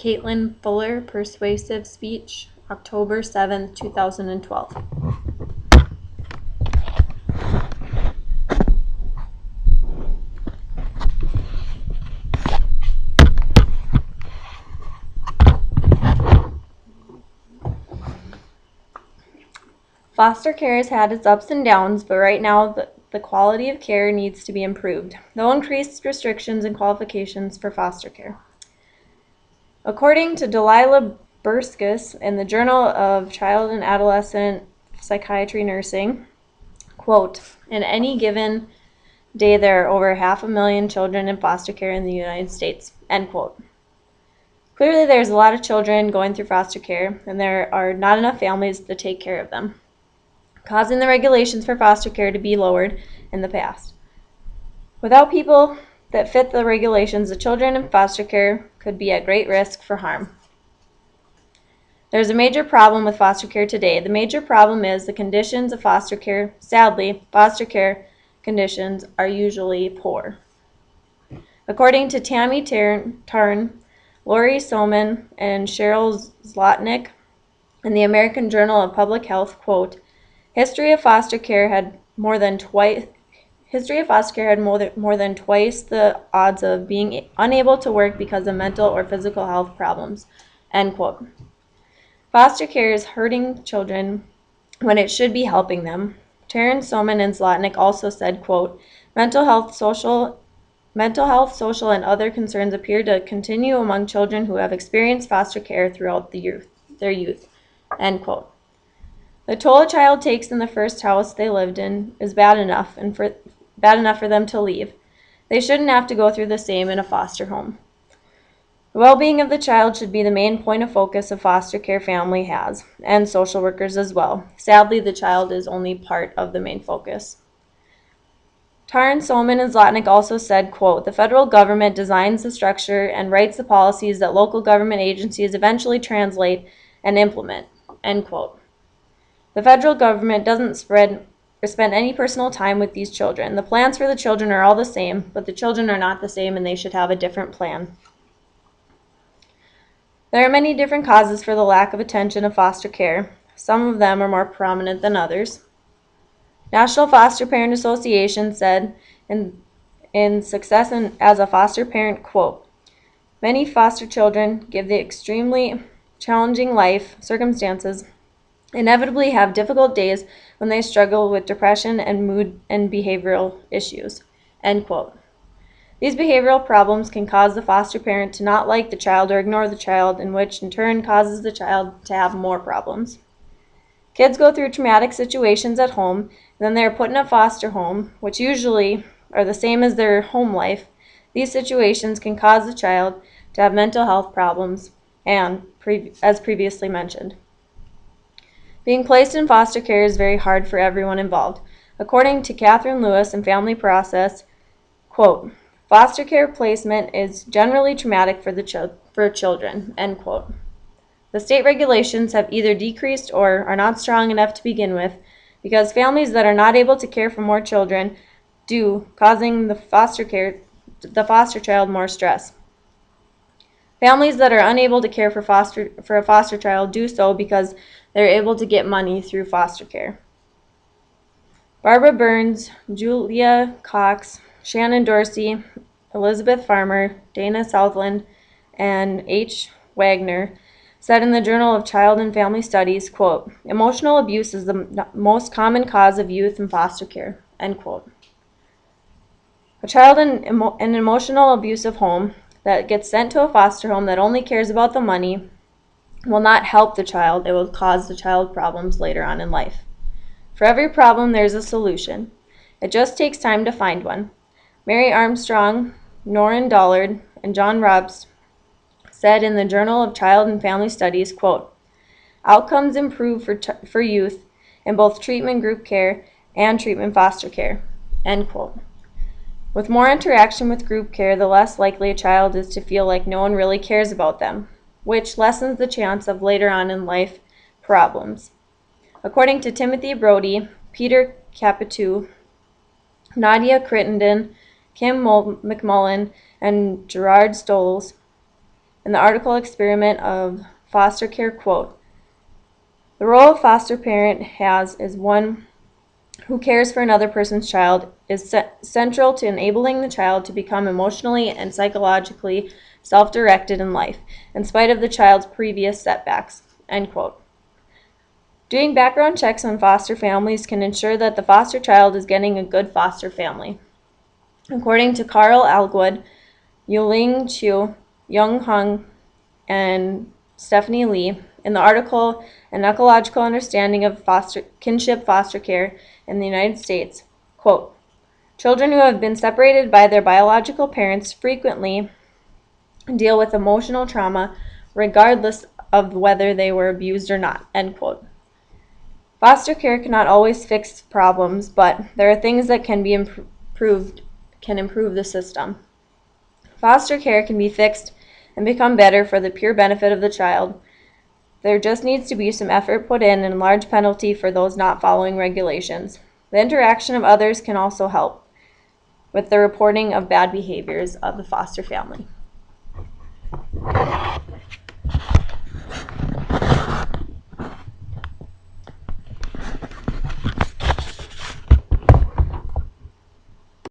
Caitlin Fuller, Persuasive Speech, October 7th, 2012. Foster care has had its ups and downs, but right now the quality of care needs to be improved. No increased restrictions and qualifications for foster care. According to Delilah Burskus in the Journal of Child and Adolescent Psychiatry Nursing, quote, in any given day there are over 500,000 children in foster care in the United States, end quote. Clearly there's a lot of children going through foster care, and there are not enough families to take care of them, causing the regulations for foster care to be lowered in the past. Without people that fit the regulations, the children in foster care could be at great risk for harm. There's a major problem with foster care today. The major problem is the conditions of foster care. Sadly, foster care conditions are usually poor. According to Tammy Tarn, Lori Soman, and Cheryl Zlotnick in the American Journal of Public Health, quote, History of foster care had more than twice the odds of being unable to work because of mental or physical health problems, end quote. Foster care is hurting children when it should be helping them. Taryn, Soman, and Zlotnick also said, quote, mental health, social, and other concerns appear to continue among children who have experienced foster care throughout their youth, end quote. The toll a child takes in the first house they lived in is bad enough for them to leave. They shouldn't have to go through the same in a foster home. The well-being of the child should be the main point of focus a foster care family has, and social workers as well. Sadly, the child is only part of the main focus. Tarn, Soman, and Zlotnick also said, quote, the federal government designs the structure and writes the policies that local government agencies eventually translate and implement, end quote. The federal government doesn't spend any personal time with these children. The plans for the children are all the same, but the children are not the same, and they should have a different plan. There are many different causes for the lack of attention of foster care. Some of them are more prominent than others. National Foster Parent Association said in Success as a Foster Parent, quote, many foster children give the extremely challenging life circumstances inevitably have difficult days when they struggle with depression and mood and behavioral issues, end quote. These behavioral problems can cause the foster parent to not like the child or ignore the child, in which in turn causes the child to have more problems. Kids go through traumatic situations at home, and then they are put in a foster home, which usually are the same as their home life. These situations can cause the child to have mental health problems, and, as previously mentioned, being placed in foster care is very hard for everyone involved. According to Catherine Lewis in Family Process, quote, foster care placement is generally traumatic for children, end quote. The state regulations have either decreased or are not strong enough to begin with, because families that are not able to care for more children do, causing the foster child more stress. Families that are unable to care for a foster child do so because they're able to get money through foster care. Barbara Burns, Julia Cox, Shannon Dorsey, Elizabeth Farmer, Dana Southland, and H. Wagner said in the Journal of Child and Family Studies, quote, emotional abuse is the most common cause of youth in foster care, end quote. A child in an emotional abusive home that gets sent to a foster home that only cares about the money will not help the child. It will cause the child problems later on in life. For every problem, there's a solution. It just takes time to find one. Mary Armstrong, Norrin Dollard, and John Robst said in the Journal of Child and Family Studies, quote, outcomes improve for youth in both treatment group care and treatment foster care, end quote. With more interaction with group care, the less likely a child is to feel like no one really cares about them, which lessens the chance of later on in life problems. According to Timothy Brody, Peter Capitou, Nadia Crittenden, Kim McMullen, and Gerard Stoles, In the article Experiment of Foster Care, quote, "The role of foster parent is one who cares for another person's child is central to enabling the child to become emotionally and psychologically self-directed in life, in spite of the child's previous setbacks," end quote. Doing background checks on foster families can ensure that the foster child is getting a good foster family. According to Carl Algood, Yuling Chu, Young Hung, and Stephanie Lee, in the article An Ecological Understanding of Kinship Foster Care in the United States, quote, "Children who have been separated by their biological parents frequently deal with emotional trauma regardless of whether they were abused or not," end quote. Foster care cannot always fix problems, but there are things that can improve the system. Foster care can be fixed and become better for the pure benefit of the child. There just needs to be some effort put in and a large penalty for those not following regulations. The interaction of others can also help with the reporting of bad behaviors of the foster family.